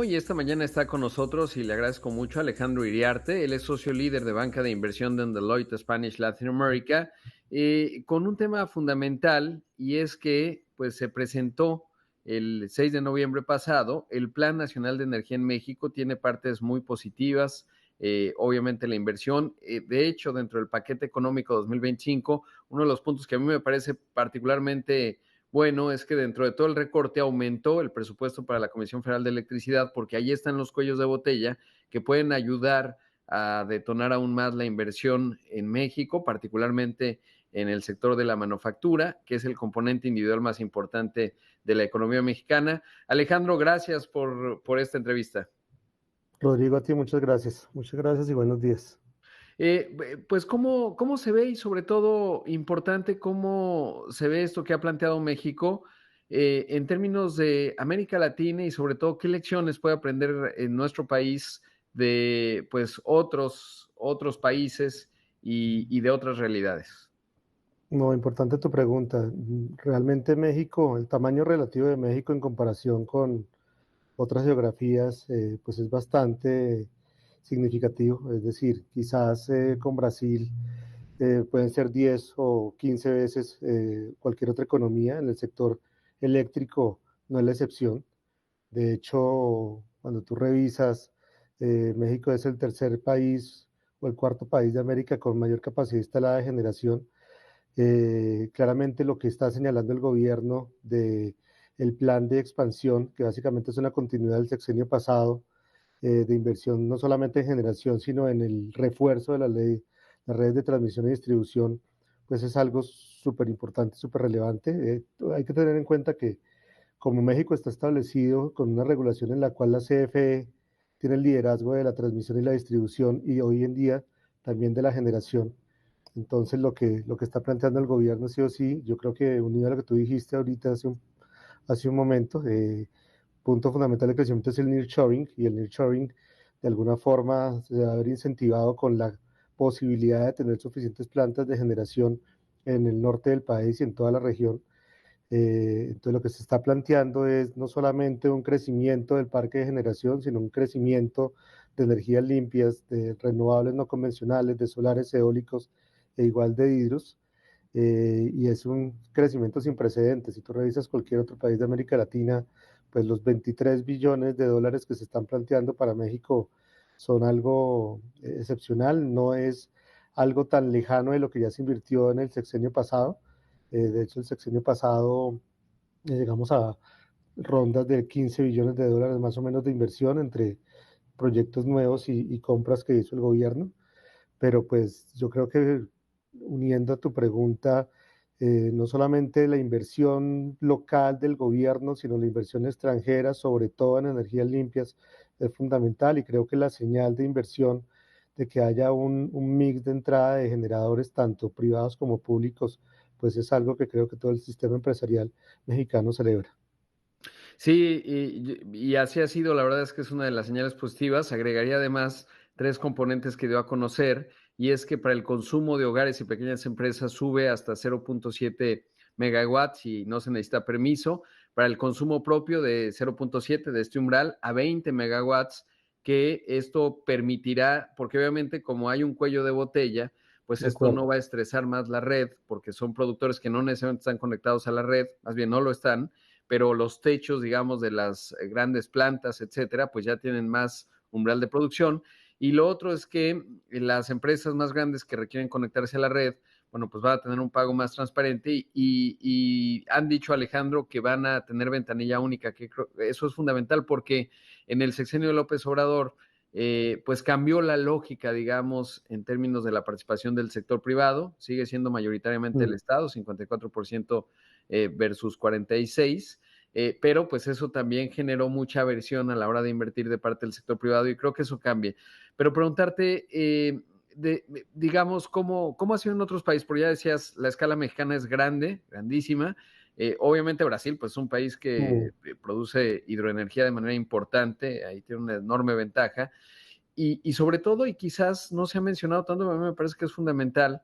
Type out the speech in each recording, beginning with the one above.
Y esta mañana está con nosotros y le agradezco mucho a Alejandro Iriarte. Él es socio líder de banca de inversión de Deloitte Spanish Latin America, con un tema fundamental, y es que pues se presentó el 6 de noviembre pasado el Plan Nacional de Energía en México. Tiene partes muy positivas, obviamente la inversión. De hecho, dentro del paquete económico 2025, uno de los puntos que a mí me parece particularmente bueno es que dentro de todo el recorte aumentó el presupuesto para la Comisión Federal de Electricidad, porque ahí están los cuellos de botella que pueden ayudar a detonar aún más la inversión en México, particularmente en el sector de la manufactura, que es el componente individual más importante de la economía mexicana. Alejandro, gracias por esta entrevista. Rodrigo, a ti muchas gracias y buenos días. Pues ¿cómo se ve, y sobre todo importante, cómo se ve esto que ha planteado México en términos de América Latina, y sobre todo qué lecciones puede aprender en nuestro país de pues otros países y de otras realidades? No, importante tu pregunta. Realmente México, el tamaño relativo de México en comparación con otras geografías, pues es bastante significativo. Es decir, quizás con Brasil pueden ser 10 o 15 veces cualquier otra economía. En el sector eléctrico no es la excepción. De hecho, cuando tú revisas, México es el tercer país o el cuarto país de América con mayor capacidad instalada de generación. Claramente lo que está señalando el gobierno de el plan de expansión, que básicamente es una continuidad del sexenio pasado, de inversión no solamente en generación, sino en el refuerzo de la ley, las redes de transmisión y distribución, pues es algo súper importante, súper relevante. Hay que tener en cuenta que como México está establecido con una regulación en la cual la CFE tiene el liderazgo de la transmisión y la distribución y hoy en día también de la generación. Entonces lo que está planteando el gobierno sí o sí, yo creo que unido a lo que tú dijiste ahorita hace un momento, punto fundamental de crecimiento es el nearshoring, y el nearshoring de alguna forma se debe haber incentivado con la posibilidad de tener suficientes plantas de generación en el norte del país y en toda la región. Entonces lo que se está planteando es no solamente un crecimiento del parque de generación, sino un crecimiento de energías limpias, de renovables no convencionales, de solares eólicos e igual de hidros, y es un crecimiento sin precedentes. Si tú revisas cualquier otro país de América Latina, pues los 23 billones de dólares que se están planteando para México son algo excepcional, no es algo tan lejano de lo que ya se invirtió en el sexenio pasado. De hecho, el sexenio pasado llegamos a rondas de 15 billones de dólares más o menos de inversión entre proyectos nuevos y compras que hizo el gobierno. Pero pues yo creo que uniendo a tu pregunta, no solamente la inversión local del gobierno, sino la inversión extranjera, sobre todo en energías limpias, es fundamental, y creo que la señal de inversión de que haya un mix de entrada de generadores, tanto privados como públicos, pues es algo que creo que todo el sistema empresarial mexicano celebra. Sí, y así ha sido. La verdad es que es una de las señales positivas. Agregaría además tres componentes que dio a conocer, y es que para el consumo de hogares y pequeñas empresas sube hasta 0.7 megawatts y no se necesita permiso. Para el consumo propio, de 0.7 de este umbral a 20 megawatts, que esto permitirá, porque obviamente como hay un cuello de botella, pues De esto acuerdo. no va a estresar más la red, porque son productores que no necesariamente están conectados a la red, más bien no lo están, pero los techos, digamos, de las grandes plantas, etcétera, pues ya tienen más umbral de producción. Y lo otro es que las empresas más grandes que requieren conectarse a la red, bueno, pues van a tener un pago más transparente, y han dicho, Alejandro, que van a tener ventanilla única, que eso es fundamental, porque en el sexenio de López Obrador, pues cambió la lógica, digamos, en términos de la participación del sector privado. Sigue siendo mayoritariamente el Mm. Estado, 54% versus 46%, pero pues eso también generó mucha aversión a la hora de invertir de parte del sector privado, y creo que eso cambie. Pero preguntarte, digamos, ¿cómo ha sido en otros países? Porque ya decías, la escala mexicana es grande, grandísima. Obviamente Brasil, pues es un país que Mm. produce hidroenergía de manera importante, ahí tiene una enorme ventaja. Y sobre todo, y quizás no se ha mencionado tanto, a mí me parece que es fundamental,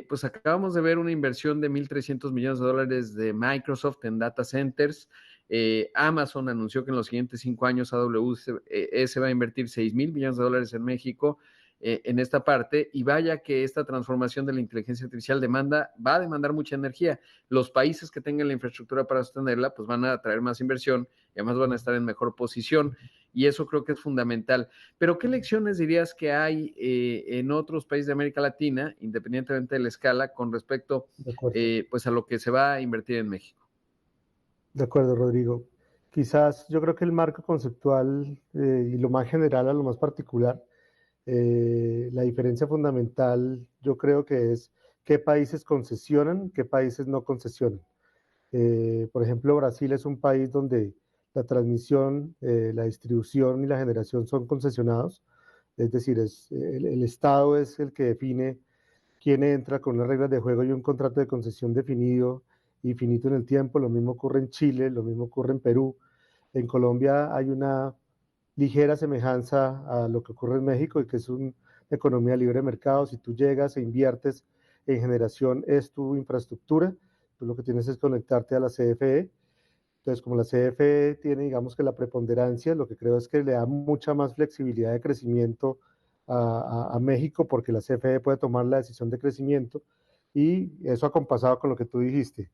pues acabamos de ver una inversión de 1.300 millones de dólares de Microsoft en data centers. Amazon anunció que en los siguientes 5 años AWS va a invertir $6,000 millones en México en esta parte, y vaya que esta transformación de la inteligencia artificial va a demandar mucha energía. Los países que tengan la infraestructura para sostenerla, pues van a traer más inversión y además van a estar en mejor posición, y eso creo que es fundamental. Pero ¿qué lecciones dirías que hay en otros países de América Latina, independientemente de la escala, con respecto pues a lo que se va a invertir en México? De acuerdo, Rodrigo. Quizás yo creo que el marco conceptual y lo más general a lo más particular, la diferencia fundamental yo creo que es qué países concesionan, qué países no concesionan. Por ejemplo, Brasil es un país donde la transmisión, la distribución y la generación son concesionados, es decir, el Estado es el que define quién entra con unas reglas de juego y un contrato de concesión definido y finito en el tiempo. Lo mismo ocurre en Chile, lo mismo ocurre en Perú. En Colombia hay una ligera semejanza a lo que ocurre en México y que es una economía libre de mercado. Si tú llegas e inviertes en generación, es tu infraestructura, tú lo que tienes es conectarte a la CFE. Entonces, como la CFE tiene, digamos que la preponderancia, lo que creo es que le da mucha más flexibilidad de crecimiento a México, porque la CFE puede tomar la decisión de crecimiento, y eso acompasado con lo que tú dijiste,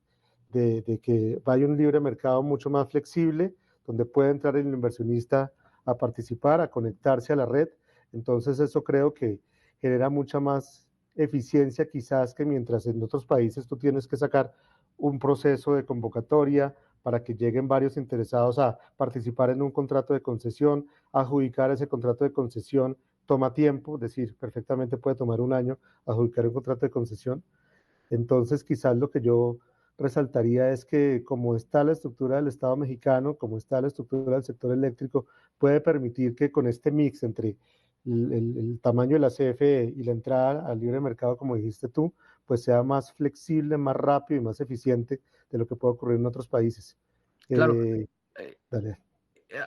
de que vaya un libre mercado mucho más flexible, donde puede entrar el inversionista a participar, a conectarse a la red. Entonces eso creo que genera mucha más eficiencia quizás que mientras en otros países tú tienes que sacar un proceso de convocatoria para que lleguen varios interesados a participar en un contrato de concesión, adjudicar ese contrato de concesión toma tiempo, es decir, perfectamente puede tomar un año adjudicar un contrato de concesión. Entonces quizás lo que yo resaltaría es que como está la estructura del Estado mexicano, como está la estructura del sector eléctrico, puede permitir que con este mix entre el tamaño de la CFE y la entrada al libre mercado, como dijiste tú, pues sea más flexible, más rápido y más eficiente de lo que puede ocurrir en otros países. Claro. Dale.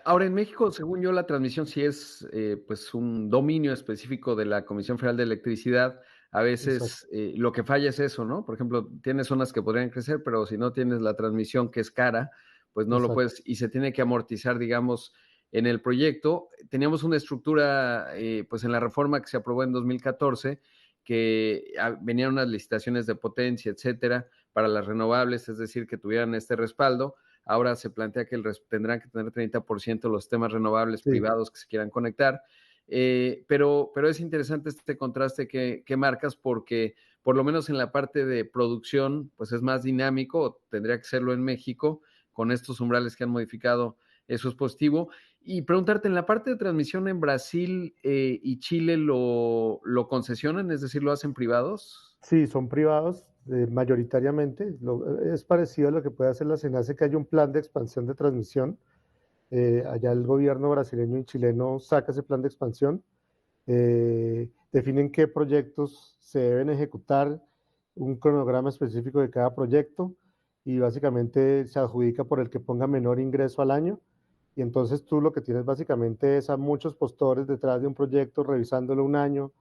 Ahora, en México, según yo, la transmisión sí es pues un dominio específico de la Comisión Federal de Electricidad. A veces lo que falla es eso, ¿no? Por ejemplo, tienes zonas que podrían crecer, pero si no tienes la transmisión, que es cara, pues no lo puedes, y se tiene que amortizar, digamos, en el proyecto. Teníamos una estructura, pues en la reforma que se aprobó en 2014, que venían unas licitaciones de potencia, etcétera, para las renovables, es decir, que tuvieran este respaldo. Ahora se plantea que tendrán que tener 30% los temas renovables privados que se quieran conectar. Pero es interesante este contraste que marcas, porque por lo menos en la parte de producción, pues es más dinámico, tendría que serlo en México, con estos umbrales que han modificado, eso es positivo. Y preguntarte, en la parte de transmisión en Brasil y Chile, ¿lo concesionan? Es decir, ¿lo hacen privados? Sí, son privados mayoritariamente. Es parecido a lo que puede hacer la SENACE, que hay un plan de expansión de transmisión. Allá el gobierno brasileño y chileno saca ese plan de expansión, definen qué proyectos se deben ejecutar, un cronograma específico de cada proyecto, y básicamente se adjudica por el que ponga menor ingreso al año. Y entonces tú lo que tienes básicamente es a muchos postores detrás de un proyecto revisándolo un año,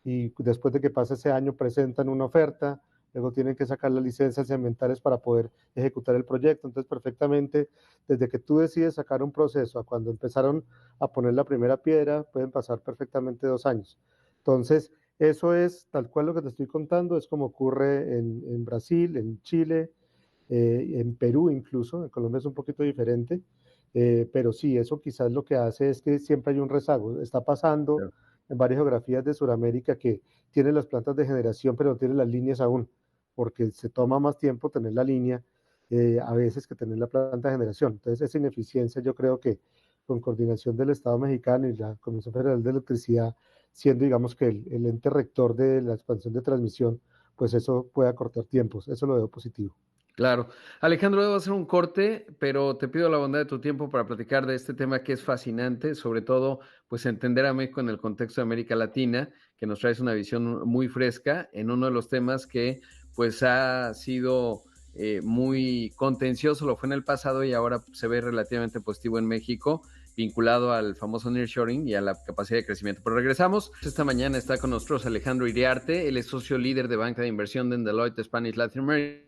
y después de que pase ese año presentan una oferta, luego tienen que sacar las licencias ambientales para poder ejecutar el proyecto. Entonces perfectamente, desde que tú decides sacar un proceso a cuando empezaron a poner la primera piedra, pueden pasar perfectamente 2 años. Entonces, eso es tal cual lo que te estoy contando, es como ocurre en Brasil, en Chile, en Perú incluso. En Colombia es un poquito diferente, pero sí, eso quizás lo que hace es que siempre hay un rezago. Está pasando en varias geografías de Sudamérica que tienen las plantas de generación, pero no tienen las líneas aún, porque se toma más tiempo tener la línea a veces que tener la planta de generación. Entonces, esa ineficiencia yo creo que con coordinación del Estado mexicano y la Comisión Federal de Electricidad, siendo digamos que el ente rector de la expansión de transmisión, pues eso puede acortar tiempos. Eso lo veo positivo. Claro. Alejandro, debo hacer un corte, pero te pido la bondad de tu tiempo para platicar de este tema que es fascinante, sobre todo, pues entender a México en el contexto de América Latina, que nos traes una visión muy fresca en uno de los temas que, pues, ha sido muy contencioso, lo fue en el pasado y ahora se ve relativamente positivo en México, vinculado al famoso nearshoring y a la capacidad de crecimiento. Pero regresamos. Esta mañana está con nosotros Alejandro Iriarte, él es socio líder de banca de inversión de Deloitte Spanish Latin America,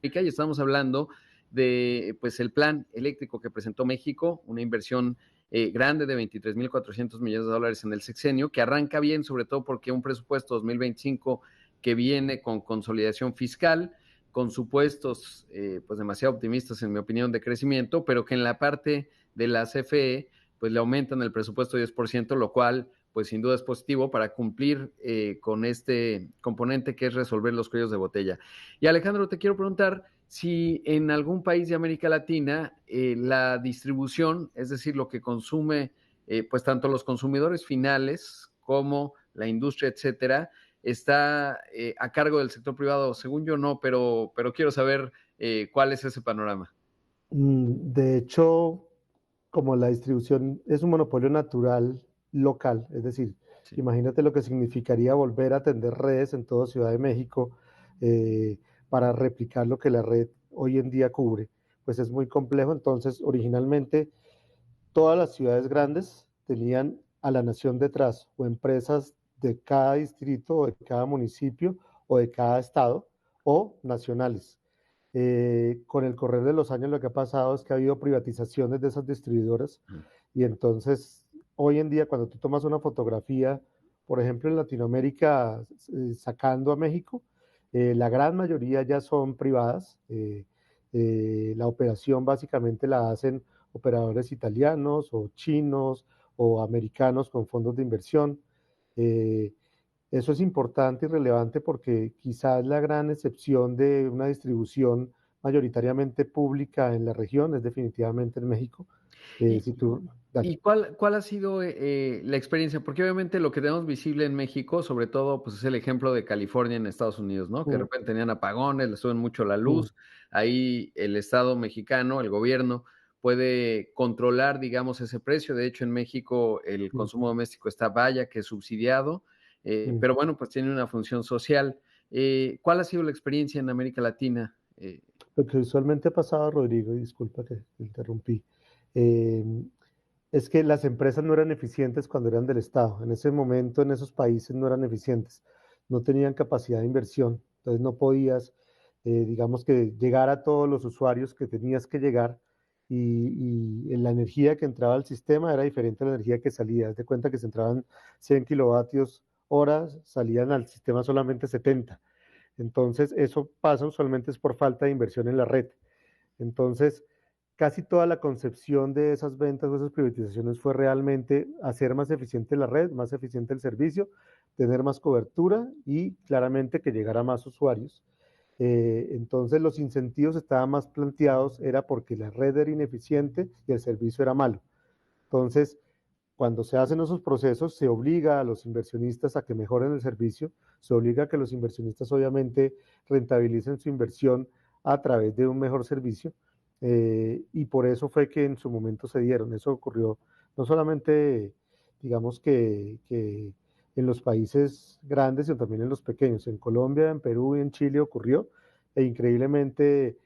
y estamos hablando de pues el plan eléctrico que presentó México, una inversión grande de 23.400 millones de dólares en el sexenio, que arranca bien, sobre todo porque un presupuesto 2025 que viene con consolidación fiscal, con supuestos pues demasiado optimistas en mi opinión de crecimiento, pero que en la parte de la CFE pues le aumentan el presupuesto 10%, lo cual pues sin duda es positivo para cumplir con este componente que es resolver los cuellos de botella. Y Alejandro, te quiero preguntar si en algún país de América Latina la distribución, es decir, lo que consume pues tanto los consumidores finales como la industria, etcétera, está a cargo del sector privado. Según yo no, pero quiero saber cuál es ese panorama. De hecho, como la distribución es un monopolio natural local, es decir, Sí. imagínate lo que significaría volver a atender redes en toda Ciudad de México eh, para replicar lo que la red hoy en día cubre, pues es muy complejo. Entonces, originalmente todas las ciudades grandes tenían a la nación detrás o empresas de cada distrito o de cada municipio o de cada estado o nacionales. Con el correr de los años lo que ha pasado es que ha habido privatizaciones de esas distribuidoras y entonces hoy en día cuando tú tomas una fotografía, por ejemplo en Latinoamérica, sacando a México, la gran mayoría ya son privadas. La operación básicamente la hacen operadores italianos o chinos o americanos con fondos de inversión. Eh, Eso es importante y relevante porque quizás la gran excepción de una distribución mayoritariamente pública en la región es definitivamente en México. Y, Si tú, dale. ¿Y cuál ha sido la experiencia? Porque obviamente lo que tenemos visible en México, sobre todo, pues es el ejemplo de California en Estados Unidos, ¿no? Que de Mm, repente tenían apagones, les suben mucho la mm, luz. Ahí el Estado mexicano, el gobierno, puede controlar, digamos, ese precio. De hecho, en México el mm, consumo doméstico está vaya que subsidiado, mm. pero bueno, pues tiene una función social. ¿Cuál ha sido la experiencia en América Latina? Lo que usualmente ha pasado, Rodrigo, y disculpa que te interrumpí, eh, es que las empresas no eran eficientes cuando eran del Estado. En ese momento, en esos países no eran eficientes, no tenían capacidad de inversión, entonces no podías, digamos que llegar a todos los usuarios que tenías que llegar y la energía que entraba al sistema era diferente a la energía que salía. Haz de cuenta que se entraban 100 kilovatios horas, salían al sistema solamente 70. Entonces, eso pasa usualmente es por falta de inversión en la red. Entonces, casi toda la concepción de esas ventas o esas privatizaciones fue realmente hacer más eficiente la red, más eficiente el servicio, tener más cobertura y claramente que llegara a más usuarios. Entonces los incentivos estaban más planteados, era porque la red era ineficiente y el servicio era malo. Entonces, cuando se hacen esos procesos, se obliga a los inversionistas a que mejoren el servicio, se obliga a que los inversionistas obviamente rentabilicen su inversión a través de un mejor servicio, y por eso fue que en su momento se dieron. Eso ocurrió no solamente, digamos que en los países grandes, sino también en los pequeños. En Colombia, en Perú y en Chile ocurrió, e increíblemente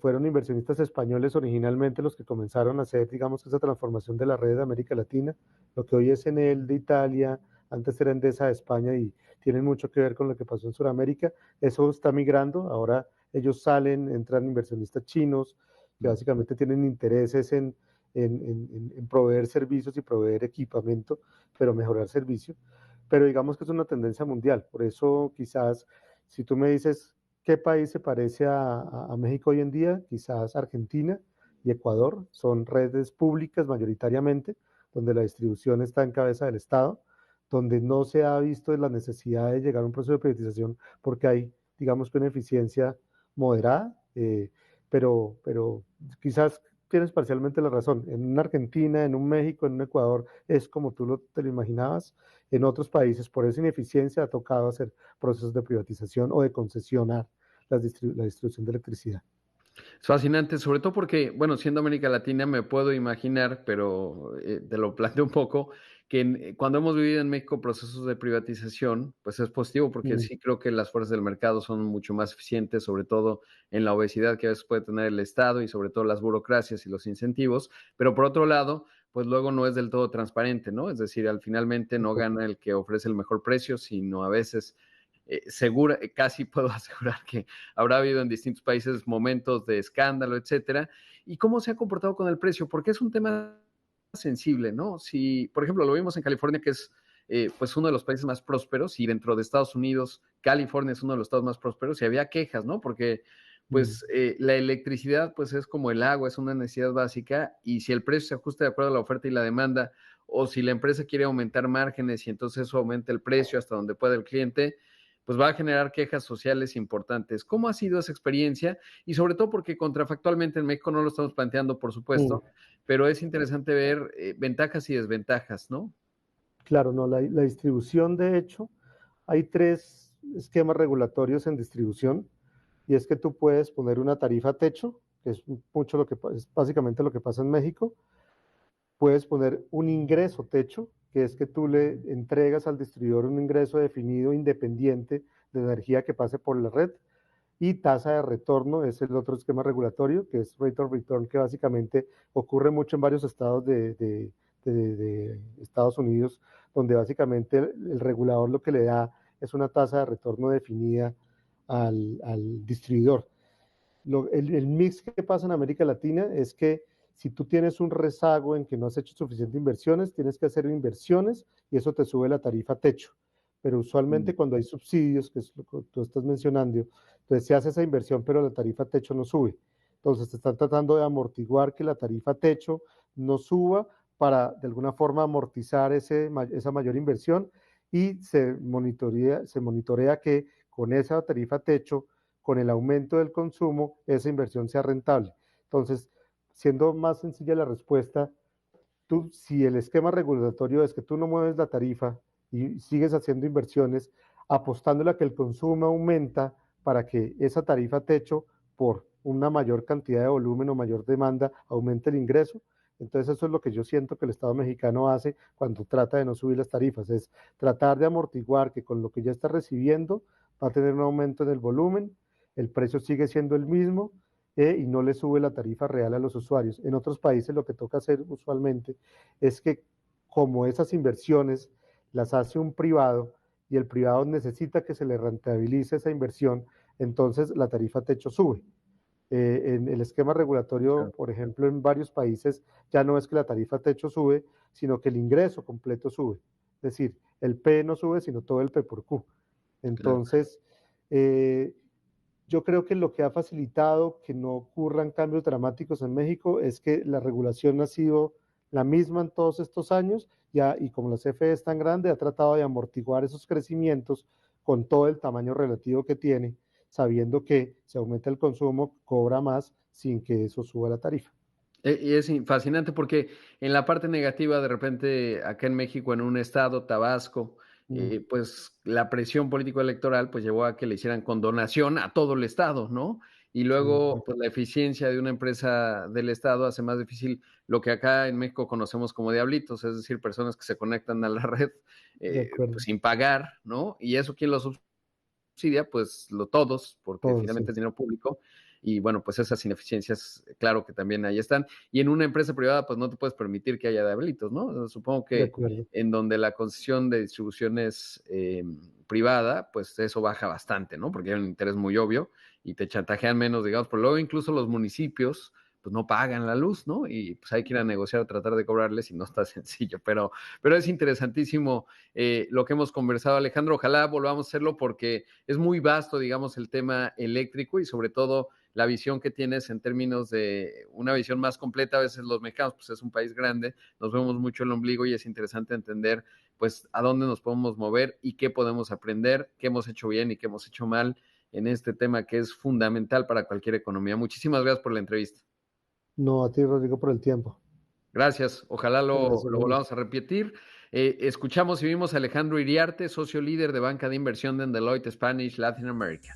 fueron inversionistas españoles originalmente los que comenzaron a hacer, digamos, esa transformación de la red de América Latina. Lo que hoy es Enel de Italia, antes era Endesa de España y tienen mucho que ver con lo que pasó en Sudamérica. Eso está migrando, ahora ellos salen, entran inversionistas chinos que básicamente tienen intereses en proveer servicios y proveer equipamiento, pero mejorar servicio. Pero digamos que es una tendencia mundial, por eso quizás si tú me dices ¿qué país se parece a México hoy en día? Quizás Argentina y Ecuador son redes públicas mayoritariamente, donde la distribución está en cabeza del Estado, donde no se ha visto la necesidad de llegar a un proceso de privatización porque hay, digamos que una eficiencia moderada, pero quizás tienes parcialmente la razón. En una Argentina, en un México, en un Ecuador, es como tú te lo imaginabas. En otros países, por esa ineficiencia, ha tocado hacer procesos de privatización o de concesionar la distribución de electricidad. Es fascinante, sobre todo porque, bueno, siendo América Latina me puedo imaginar, pero te lo planteo un poco, que cuando hemos vivido en México procesos de privatización, pues es positivo porque Mm, sí creo que las fuerzas del mercado son mucho más eficientes, sobre todo en la obesidad que a veces puede tener el Estado y sobre todo las burocracias y los incentivos, pero por otro lado, pues luego no es del todo transparente, ¿no? Es decir, al finalmente no correcto. gana el que ofrece el mejor precio, sino a veces segura, casi puedo asegurar que habrá habido en distintos países momentos de escándalo, etcétera. ¿Y cómo se ha comportado con el precio? Porque es un tema sensible, ¿no? Si, por ejemplo, lo vimos en California, que es pues uno de los países más prósperos, y dentro de Estados Unidos, California es uno de los estados más prósperos, y había quejas, ¿no? Porque pues la electricidad pues es como el agua, es una necesidad básica, y si el precio se ajusta de acuerdo a la oferta y la demanda, o si la empresa quiere aumentar márgenes y entonces eso aumenta el precio hasta donde pueda el cliente, pues va a generar quejas sociales importantes. ¿Cómo ha sido esa experiencia? Y sobre todo porque contrafactualmente en México no lo estamos planteando, por supuesto, pero es interesante ver ventajas y desventajas, ¿no? Claro, no, la distribución, de hecho, hay tres esquemas regulatorios en distribución, y es que tú puedes poner una tarifa techo, que es mucho lo que es básicamente lo que pasa en México. Puedes poner un ingreso techo, que es que tú le entregas al distribuidor un ingreso definido independiente de energía que pase por la red. Y tasa de retorno es el otro esquema regulatorio, que es rate of return, que básicamente ocurre mucho en varios estados de Estados Unidos, donde básicamente el regulador lo que le da es una tasa de retorno definida al distribuidor. El mix que pasa en América Latina es que si tú tienes un rezago en que no has hecho suficientes inversiones, tienes que hacer inversiones y eso te sube la tarifa techo. Pero usualmente cuando hay subsidios, que es lo que tú estás mencionando, entonces se hace esa inversión, pero la tarifa techo no sube. Entonces te están tratando de amortiguar que la tarifa techo no suba para de alguna forma amortizar esa mayor inversión, y se monitorea que con esa tarifa techo, con el aumento del consumo, esa inversión sea rentable. Entonces, siendo más sencilla la respuesta, si el esquema regulatorio es que tú no mueves la tarifa y sigues haciendo inversiones, apostándole a que el consumo aumenta para que esa tarifa techo, por una mayor cantidad de volumen o mayor demanda, aumente el ingreso. Entonces eso es lo que yo siento que el Estado mexicano hace cuando trata de no subir las tarifas, es tratar de amortiguar que con lo que ya está recibiendo va a tener un aumento en el volumen, el precio sigue siendo el mismo, y no le sube la tarifa real a los usuarios. En otros países lo que toca hacer usualmente es que, como esas inversiones las hace un privado y el privado necesita que se le rentabilice esa inversión, entonces la tarifa techo sube. En el esquema regulatorio, por ejemplo, en varios países ya no es que la tarifa techo sube, sino que el ingreso completo sube. Es decir, el P no sube, sino todo el P por Q. Entonces, yo creo que lo que ha facilitado que no ocurran cambios dramáticos en México es que la regulación ha sido la misma en todos estos años, y como la CFE es tan grande, ha tratado de amortiguar esos crecimientos con todo el tamaño relativo que tiene, sabiendo que si aumenta el consumo, cobra más sin que eso suba la tarifa. Y es fascinante porque en la parte negativa, de repente, acá en México, en un estado, Tabasco, pues la presión político-electoral pues llevó a que le hicieran condonación a todo el estado, ¿no? Y luego, pues la eficiencia de una empresa del estado hace más difícil lo que acá en México conocemos como diablitos, es decir, personas que se conectan a la red pues sin pagar, ¿no? Y eso, ¿quién lo subsidia? Pues todos, porque finalmente es dinero público. Y bueno, pues esas ineficiencias, claro que también ahí están. Y en una empresa privada, pues no te puedes permitir que haya diablitos, ¿no? Supongo que en donde la concesión de distribución es privada, pues eso baja bastante, ¿no? Porque hay un interés muy obvio y te chantajean menos, digamos, pero luego incluso los municipios pues no pagan la luz, ¿no? Y pues hay que ir a negociar, tratar de cobrarles y no está sencillo, pero es interesantísimo lo que hemos conversado, Alejandro. Ojalá volvamos a hacerlo porque es muy vasto, digamos, el tema eléctrico y sobre todo la visión que tienes en términos de una visión más completa. A veces los mexicanos, pues es un país grande, nos vemos mucho el ombligo y es interesante entender pues a dónde nos podemos mover y qué podemos aprender, qué hemos hecho bien y qué hemos hecho mal en este tema que es fundamental para cualquier economía. Muchísimas gracias por la entrevista. No, a ti, Rodrigo, por el tiempo. Gracias. Ojalá lo Gracias, volvamos a repetir. Escuchamos y vimos a Alejandro Iriarte, socio líder de banca de inversión de Deloitte Spanish Latin America.